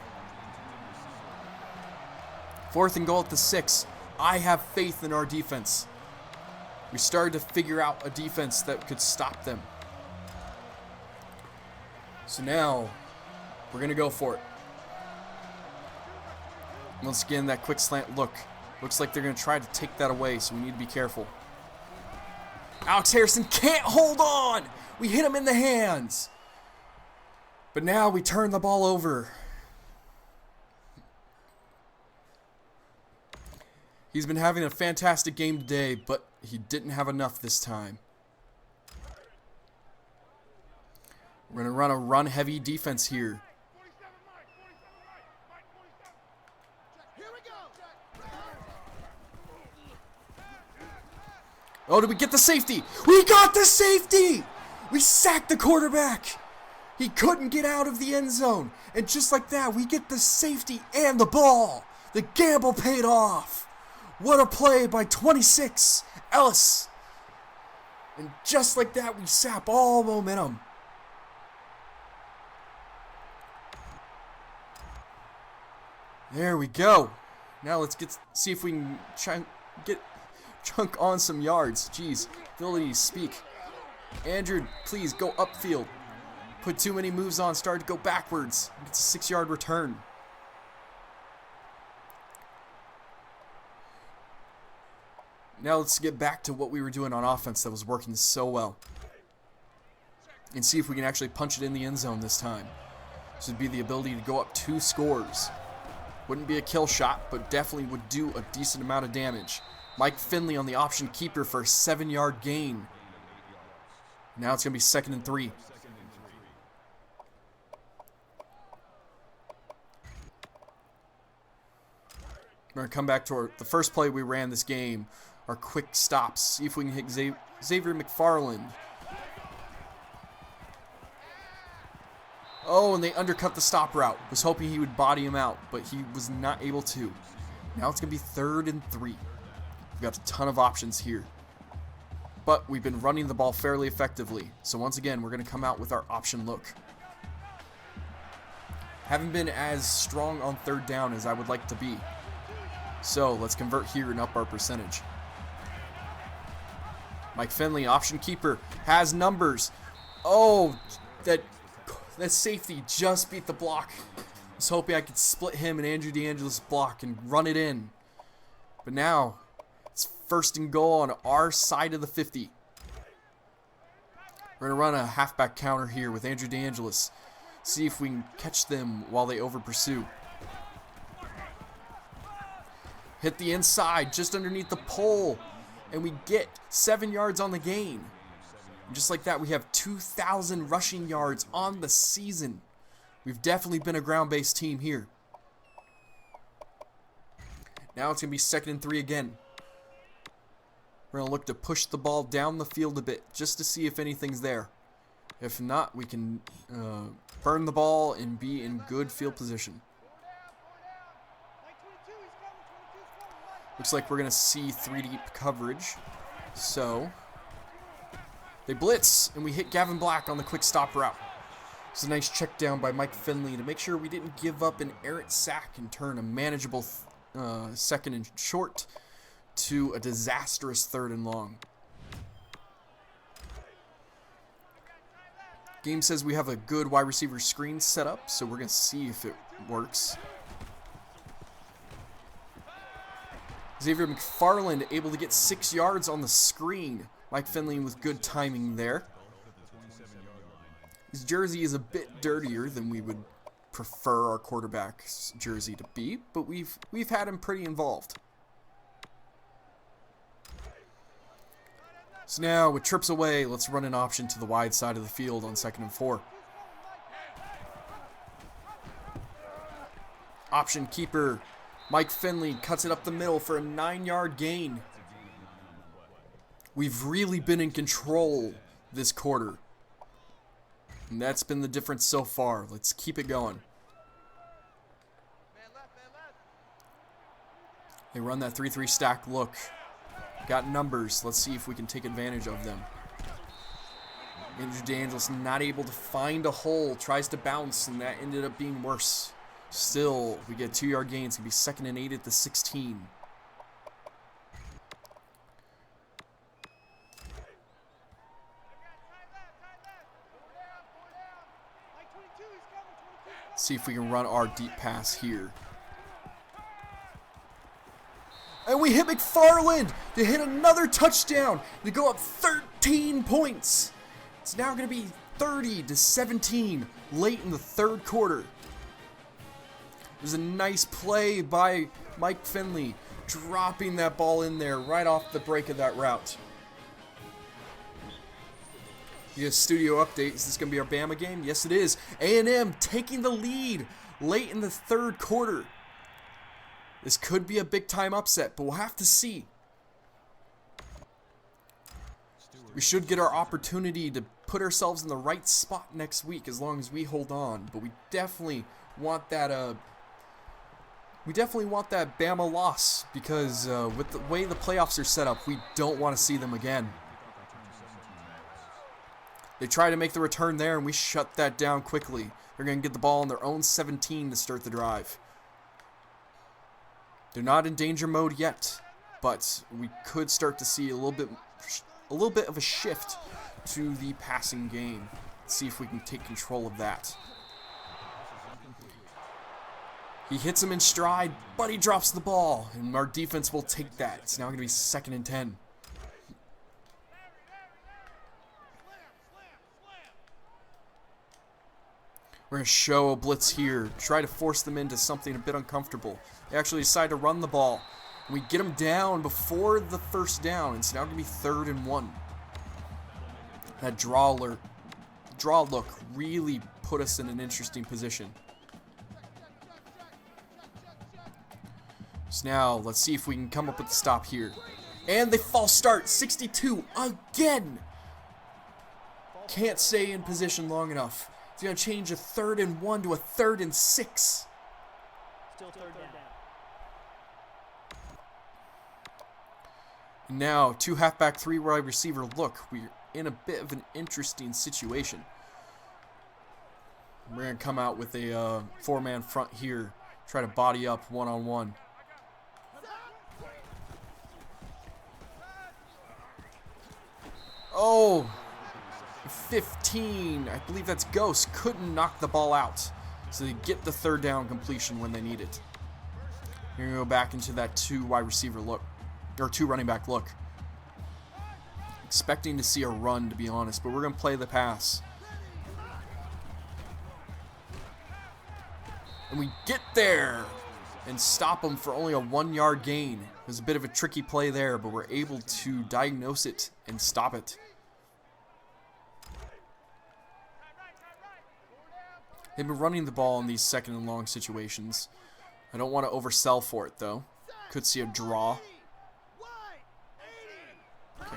4th and goal at the 6. I have faith in our defense. We started to figure out a defense that could stop them. So now, we're going to go for it. Once again, that quick slant look. Looks like they're going to try to take that away, so we need to be careful. Alex Harrison can't hold on! We hit him in the hands! But now we turn the ball over. He's been having a fantastic game today, but he didn't have enough this time. We're going to run a run-heavy defense here. Oh, did we get the safety? We got the safety! We sacked the quarterback. He couldn't get out of the end zone. And just like that, we get the safety and the ball. The gamble paid off. What a play by 26, Ellis. And just like that, we sap all momentum. There we go. Now let's see if we can get chunk on some yards. Jeez, ability to speak. Andrew, please go upfield. Put too many moves on, start to go backwards. It's a 6-yard return. Now let's get back to what we were doing on offense that was working so well. And see if we can actually punch it in the end zone this time. This would be the ability to go up 2 scores. Wouldn't be a kill shot, but definitely would do a decent amount of damage. Mike Finley on the option keeper for a 7-yard gain. Now it's going to be 2nd and 3. We're going to come back to the first play we ran this game. Our quick stops. See if we can hit Xavier McFarland. Oh, and they undercut the stop route. Was hoping he would body him out, but he was not able to. Now it's going to be 3rd and 3. We've got a ton of options here. But we've been running the ball fairly effectively. So once again, we're going to come out with our option look. Haven't been as strong on 3rd down as I would like to be. So let's convert here and up our percentage. Mike Finley, option keeper, has numbers. Oh, that safety just beat the block. I was hoping I could split him and Andrew DeAngelis' block and run it in. But now, it's 1st and goal on our side of the 50. We're going to run a halfback counter here with Andrew DeAngelis. See if we can catch them while they over-pursue. Hit the inside, just underneath the pole. And we get 7 yards on the gain. And just like that, we have 2,000 rushing yards on the season. We've definitely been a ground-based team here. Now it's going to be 2nd and 3 again. We're going to look to push the ball down the field a bit just to see if anything's there. If not, we can burn the ball and be in good field position. Looks like we're going to see 3-deep coverage. So they blitz, and we hit Gavin Black on the quick stop route. It's a nice check down by Mike Finley to make sure we didn't give up an errant sack and turn a manageable 2nd and short to a disastrous 3rd and long. Game says we have a good wide receiver screen set up, so we're going to see if it works. Xavier McFarland able to get 6 yards on the screen. Mike Finley with good timing there. His jersey is a bit dirtier than we would prefer our quarterback's jersey to be, but we've had him pretty involved. So now with trips away, let's run an option to the wide side of the field on 2nd and 4. Option keeper Mike Finley cuts it up the middle for a 9-yard gain. We've really been in control this quarter. And that's been the difference so far. Let's keep it going. They run that 3-3 stack look. Got numbers. Let's see if we can take advantage of them. Andrew DeAngelis not able to find a hole. Tries to bounce, and that ended up being worse. Still, we get 2-yard gains. It's going to be 2nd and 8 at the 16. See if we can run our deep pass here. And we hit McFarland to hit another touchdown to go up 13 points. It's now going to be 30-17 late in the 3rd quarter. It was a nice play by Mike Finley, dropping that ball in there right off the break of that route. Yes, studio update. Is this going to be our Bama game? Yes, it is. A&M taking the lead late in the 3rd quarter. This could be a big-time upset, but we'll have to see. We should get our opportunity to put ourselves in the right spot next week as long as we hold on. But we definitely want that. We definitely want that Bama loss because with the way the playoffs are set up, we don't want to see them again. They try to make the return there, and we shut that down quickly. They're going to get the ball on their own 17 to start the drive. They're not in danger mode yet, but we could start to see a little bit of a shift to the passing game. Let's see if we can take control of that. He hits him in stride, but he drops the ball, and our defense will take that. It's now going to be 2nd and 10. We're going to show a blitz here, try to force them into something a bit uncomfortable. They actually decide to run the ball. We get them down before the first down. It's now going to be 3rd and 1. That draw look really put us in an interesting position. So now, let's see if we can come up with the stop here. And they false start, 62 again. Can't stay in position long enough. It's going to change a 3rd and 1 to a 3rd and 6. Still 3rd down. Now, 2 halfback, 3 wide receiver look. We're in a bit of an interesting situation. We're going to come out with a 4-man front here. Try to body up one-on-one. Oh, 15. I believe that's Ghost. Couldn't knock the ball out. So they get the 3rd down completion when they need it. We're going to go back into that 2 wide receiver look. Or 2 running back look. Expecting to see a run, to be honest, but we're going to play the pass. And we get there and stop them for only a 1-yard gain. It was a bit of a tricky play there, but we're able to diagnose it and stop it. They've been running the ball in these 2nd and long situations. I don't want to oversell for it, though. Could see a draw. Okay.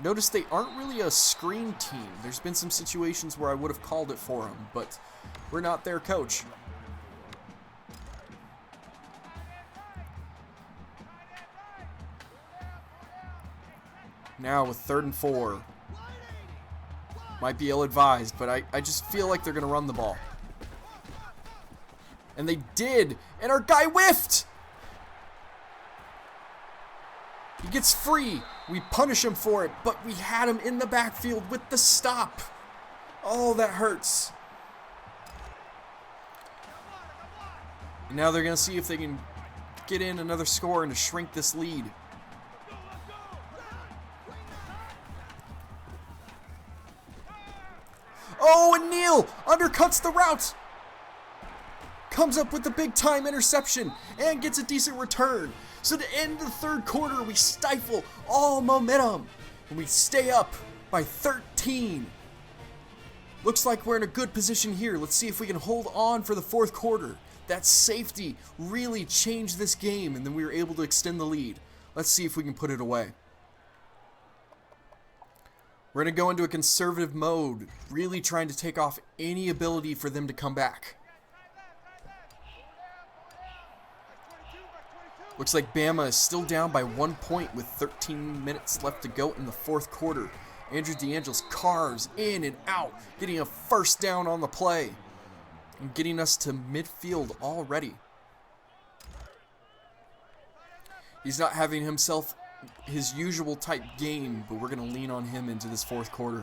Notice they aren't really a screen team. There's been some situations where I would have called it for them, but we're not their coach. Now with 3rd and 4. Might be ill-advised, but I just feel like they're going to run the ball. And they did, and our guy whiffed! He gets free. We punish him for it, but we had him in the backfield with the stop. Oh, that hurts. And now they're going to see if they can get in another score and to shrink this lead. Oh, and Neal undercuts the route. Comes up with the big-time interception and gets a decent return. So to end the 3rd quarter, we stifle all momentum. And we stay up by 13. Looks like we're in a good position here. Let's see if we can hold on for the 4th quarter. That safety really changed this game, and then we were able to extend the lead. Let's see if we can put it away. We're going to go into a conservative mode, really trying to take off any ability for them to come back. Looks like Bama is still down by 1 point with 13 minutes left to go in the 4th quarter. Andrew DeAngelis carves in and out, getting a 1st down on the play and getting us to midfield already. He's not having himself his usual type game, but we're going to lean on him into this 4th quarter.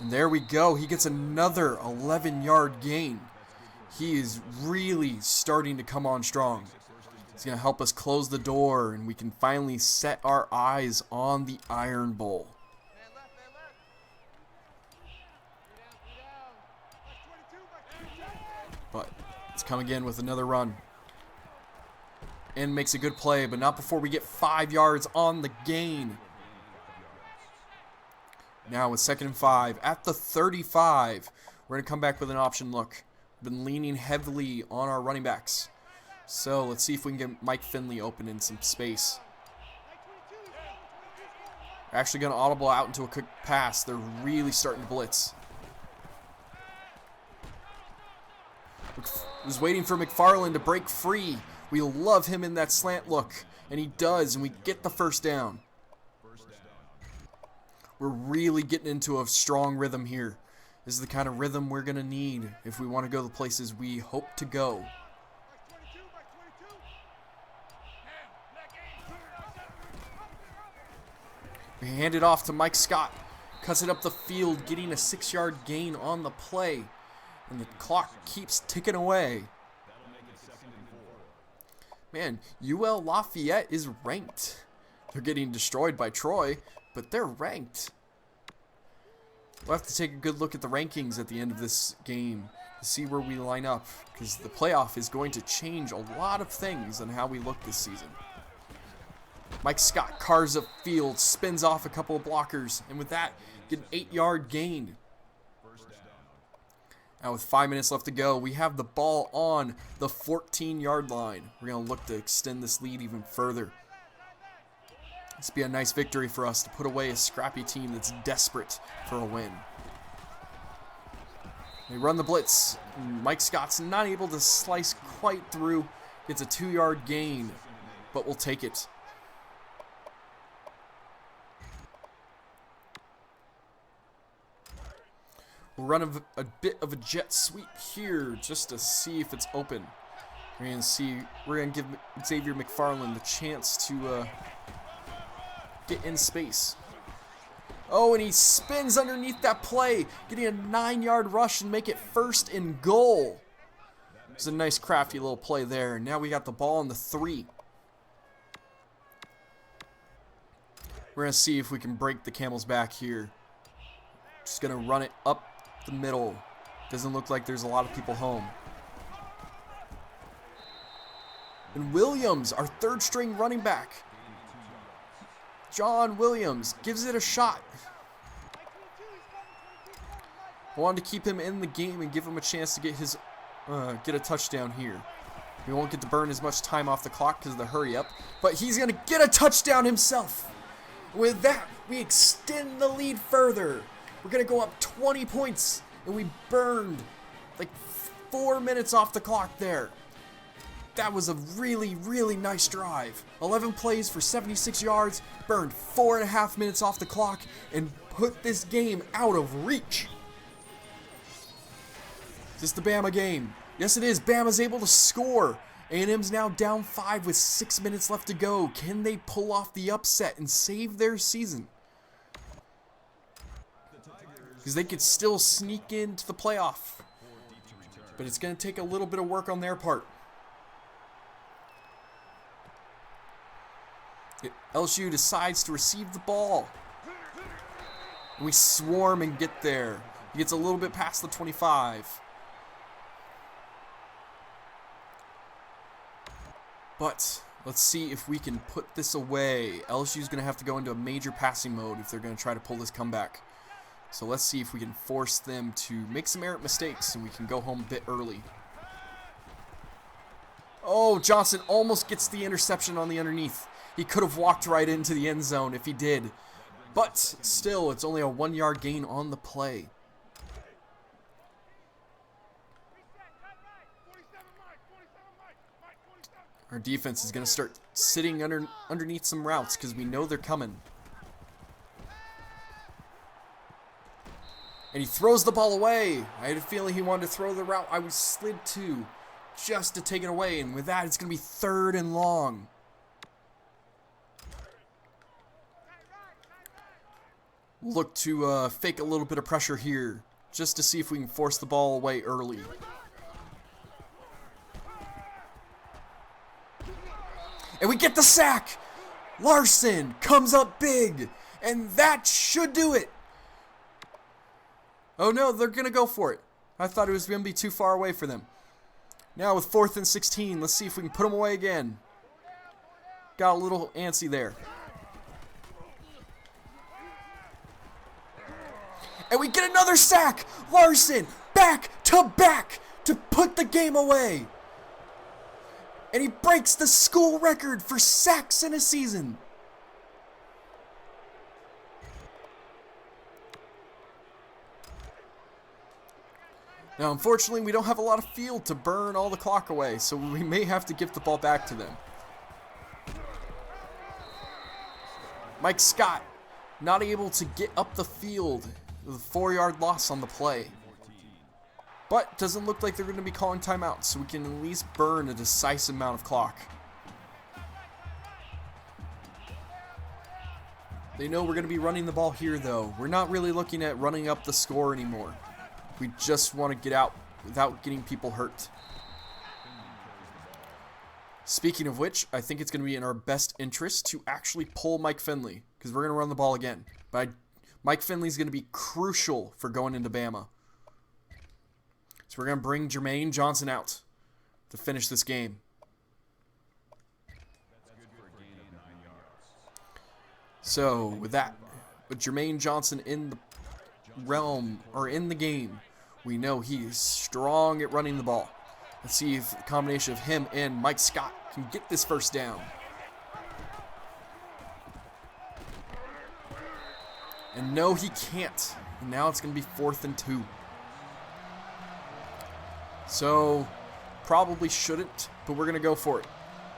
And there we go. He gets another 11-yard gain. He is really starting to come on strong. It's going to help us close the door, and we can finally set our eyes on the Iron Bowl. But let's come again with another run. And makes a good play, but not before we get 5 yards on the gain. Now with 2nd and 5 at the 35, we're going to come back with an option look. Been leaning heavily on our running backs. So let's see if we can get Mike Finley open in some space. We're actually going to audible out into a quick pass. They're really starting to blitz. Was waiting for McFarland to break free. We love him in that slant look, and he does, and we get the 1st down. We're really getting into a strong rhythm here. This is the kind of rhythm we're going to need if we want to go the places we hope to go. We hand it off to Mike Scott. Cuts it up the field, getting a 6-yard gain on the play. And the clock keeps ticking away. Man, UL Lafayette is ranked. They're getting destroyed by Troy, but they're ranked. We'll have to take a good look at the rankings at the end of this game to see where we line up, because the playoff is going to change a lot of things on how we look this season. Mike Scott carves up field, spins off a couple of blockers, and with that, get an 8-yard gain. Now with 5 minutes left to go, we have the ball on the 14-yard line. We're going to look to extend this lead even further. This will be a nice victory for us to put away a scrappy team that's desperate for a win. They run the blitz. Mike Scott's not able to slice quite through. Gets a 2-yard gain, but we'll take it. We'll run a bit of a jet sweep here just to see if it's open. We're gonna give Xavier McFarland the chance to get in space. Oh, and he spins underneath that play, getting a 9-yard rush and make it 1st and goal. It's a nice crafty little play there. Now we got the ball on the 3. We're gonna see if we can break the camel's back here. Just gonna run it up the middle. Doesn't look like there's a lot of people home. And Williams, our 3rd-string running back, John Williams, gives it a shot. I wanted to keep him in the game and give him a chance to get a touchdown here. We won't get to burn as much time off the clock because of the hurry up, but he's going to get a touchdown himself. With that, we extend the lead further. We're going to go up 20 points, and we burned like 4 minutes off the clock there. That was a really, really nice drive. 11 plays for 76 yards, burned 4.5 minutes off the clock, and put this game out of reach. Is this the Bama game? Yes, it is. Bama's able to score. A&M's now down 5 with 6 minutes left to go. Can they pull off the upset and save their season? Because they could still sneak into the playoff. But it's going to take a little bit of work on their part. LSU decides to receive the ball. And we swarm and get there. He gets a little bit past the 25. But let's see if we can put this away. LSU's going to have to go into a major passing mode if they're going to try to pull this comeback. So let's see if we can force them to make some errant mistakes and we can go home a bit early. Oh, Johnson almost gets the interception on the underneath. He could have walked right into the end zone if he did. But still, it's only a 1-yard gain on the play. Our defense is going to start sitting underneath some routes because we know they're coming. And he throws the ball away. I had a feeling he wanted to throw the route I was slid to just to take it away. And with that, it's going to be 3rd and long. We'll look to fake a little bit of pressure here just to see if we can force the ball away early. And we get the sack. Larson comes up big. And that should do it. Oh no, they're going to go for it. I thought it was going to be too far away for them. Now with 4th and 16, let's see if we can put them away again. Got a little antsy there. And we get another sack. Larson back to put the game away. And he breaks the school record for sacks in a season. Now, unfortunately, we don't have a lot of field to burn all the clock away, so we may have to give the ball back to them. Mike Scott not able to get up the field with a 4-yard loss on the play. But doesn't look like they're going to be calling timeouts, so we can at least burn a decisive amount of clock. They know we're going to be running the ball here, though. We're not really looking at running up the score anymore. We just want to get out without getting people hurt. Speaking of which, I think it's going to be in our best interest to actually pull Mike Finley, because we're going to run the ball again. But Mike Finley's going to be crucial for going into Bama. So we're going to bring Jermaine Johnson out to finish this game. So with that, with Jermaine Johnson in the realm, or in the game, we know he's strong at running the ball. Let's see if the combination of him and Mike Scott can get this first down. And no, he can't. And now it's going to be 4th and 2. So, probably shouldn't, but we're going to go for it.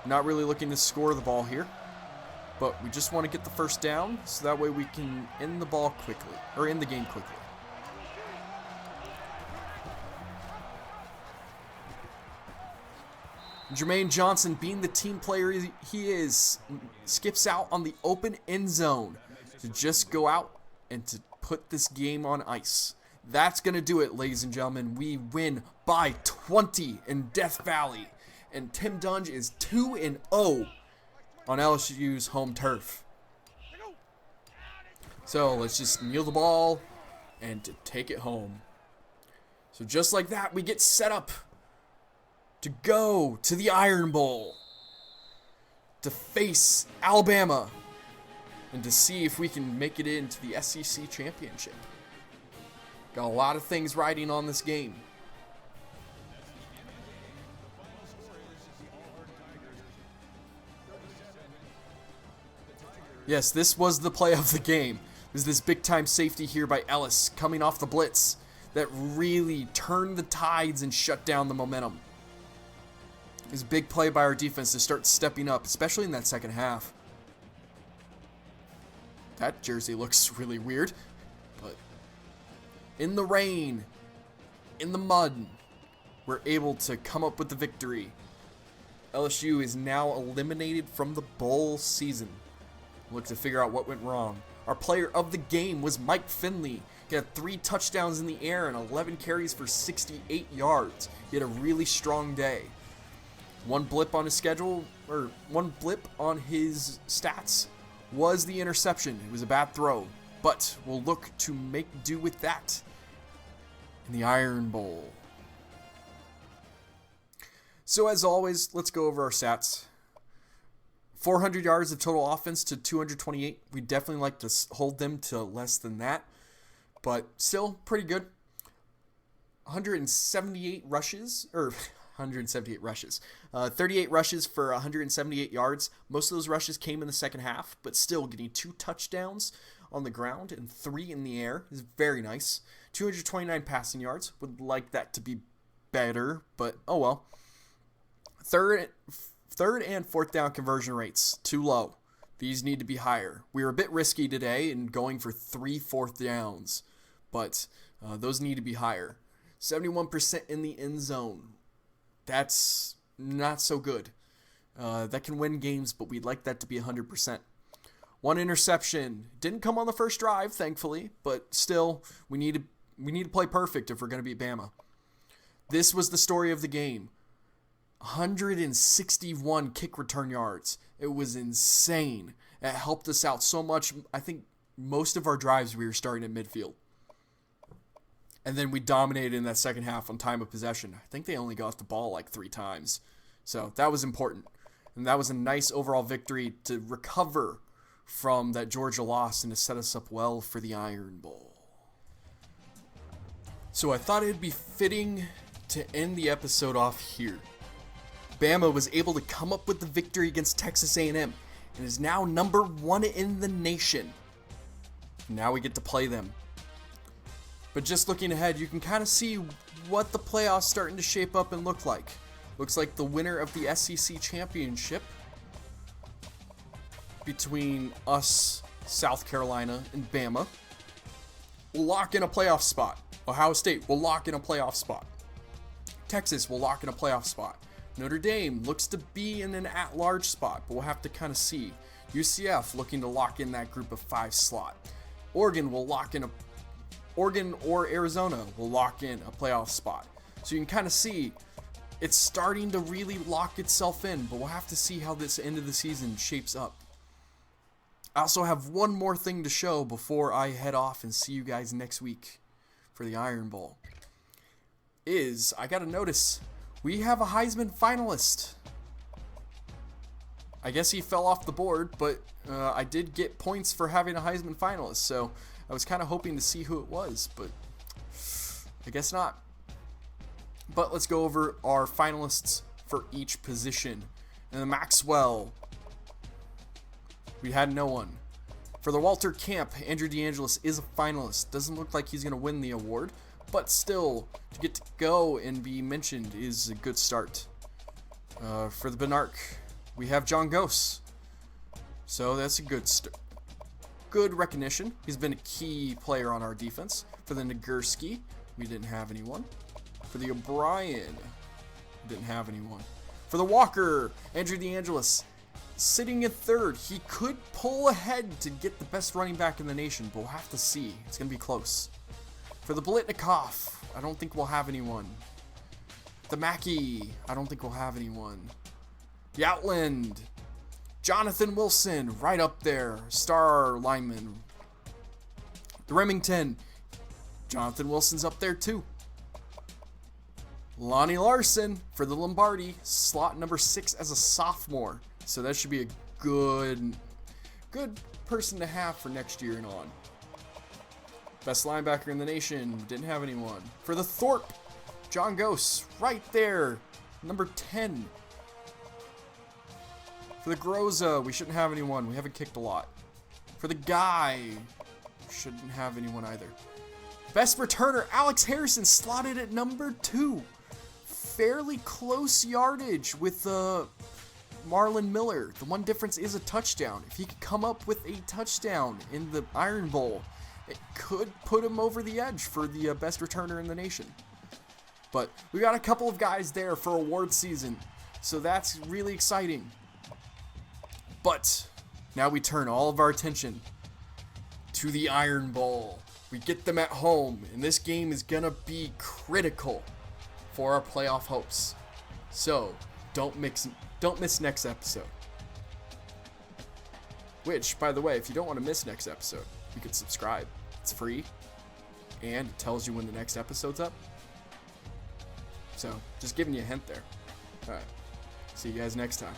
Not really looking to score the ball here, but we just want to get the first down, so that way we can end the ball quickly, or end the game quickly. Jermaine Johnson, being the team player he is, skips out on the open end zone to just go out and to put this game on ice. That's going to do it, ladies and gentlemen. We win by 20 in Death Valley. And Tim Dunge is 2-0 on LSU's home turf. So let's just kneel the ball and to take it home. So just like that, we get set up to go to the Iron Bowl to face Alabama and to see if we can make it into the SEC championship. Got a lot of things riding on this game. Yes, this was the play of the game. There's this big-time safety here by Ellis coming off the blitz that really turned the tides and shut down the momentum. It was a big play by our defense to start stepping up, especially in that second half. That jersey looks really weird, but in the rain, in the mud, we're able to come up with the victory. LSU is now eliminated from the bowl season. Look to figure out what went wrong. Our player of the game was Mike Finley. He had 3 touchdowns in the air and 11 carries for 68 yards. He had a really strong day. One blip on his schedule, or one blip on his stats, was the interception. It was a bad throw, but we'll look to make do with that in the Iron Bowl. So as always, let's go over our stats. 400 yards of total offense to 228. We definitely like to hold them to less than that, but still pretty good. 178 rushes, or 178 rushes. 38 rushes for 178 yards. Most of those rushes came in the second half, but still getting 2 touchdowns on the ground and 3 in the air is very nice. 229 passing yards. Would like that to be better, but oh well. Third and fourth down conversion rates, too low. These need to be higher. We were a bit risky today in going for 3 fourth downs, but those need to be higher. 71% in the end zone. That's not so good. That can win games, but we'd like that to be 100%. 1 interception. Didn't come on the first drive, thankfully, but still, we need to play perfect if we're going to beat Bama. This was the story of the game. 161 kick return yards. It was insane. It helped us out so much. I think most of our drives we were starting at midfield. And then we dominated in that second half on time of possession. I think they only got the ball like 3 times. So that was important. And that was a nice overall victory to recover from that Georgia loss and to set us up well for the Iron Bowl. So I thought it'd be fitting to end the episode off here. Bama was able to come up with the victory against Texas A&M and is now number 1 in the nation. Now we get to play them. But just looking ahead, you can kind of see what the playoffs starting to shape up and look like. Looks like the winner of the SEC championship between us, South Carolina, and Bama will lock in a playoff spot. Ohio State will lock in a playoff spot. Texas will lock in a playoff spot. Notre Dame looks to be in an at-large spot, but we'll have to kind of see. UCF looking to lock in that group of 5 slot. Oregon or Arizona will lock in a playoff spot. So you can kind of see it's starting to really lock itself in, but we'll have to see how this end of the season shapes up. I also have one more thing to show before I head off and see you guys next week for the Iron Bowl. I got to notice, we have a Heisman finalist. I guess he fell off the board, but I did get points for having a Heisman finalist, so I was kind of hoping to see who it was, but I guess not. But let's go over our finalists for each position. And the Maxwell, we had no one. For the Walter Camp, Andrew DeAngelis is a finalist. Doesn't look like he's going to win the award, but still, to get to go and be mentioned is a good start. For the Benark, we have John Gose. So that's a good recognition. He's been a key player on our defense. For the Nagurski, we didn't have anyone. For the O'Brien, we didn't have anyone. For the Walker, Andrew DeAngelis, sitting at third. He could pull ahead to get the best running back in the nation, but we'll have to see. It's going to be close. For the Blitnikoff, I don't think we'll have anyone. The Mackey, I don't think we'll have anyone. The Outland, Jonathan Wilson, right up there, star lineman. The Remington, Jonathan Wilson's up there too. Lonnie Larson for the Lombardi, slot number 6 as a sophomore. So that should be a good person to have for next year and on. Best linebacker in the nation, didn't have anyone. For the Thorpe, John Gose, right there, number 10. For the Groza, we shouldn't have anyone. We haven't kicked a lot. For the Guy, shouldn't have anyone either. Best returner, Alex Harrison, slotted at number 2. Fairly close yardage with Marlon Miller. The one difference is a touchdown. If he could come up with a touchdown in the Iron Bowl, it could put him over the edge for the best returner in the nation. But we got a couple of guys there for award season, so that's really exciting. But now we turn all of our attention to the Iron Bowl. We get them at home, and this game is gonna be critical for our playoff hopes. So don't miss next episode. Which, by the way, if you don't want to miss next episode, you could subscribe. It's free, and it tells you when the next episode's up. So just giving you a hint there. All right, see you guys next time.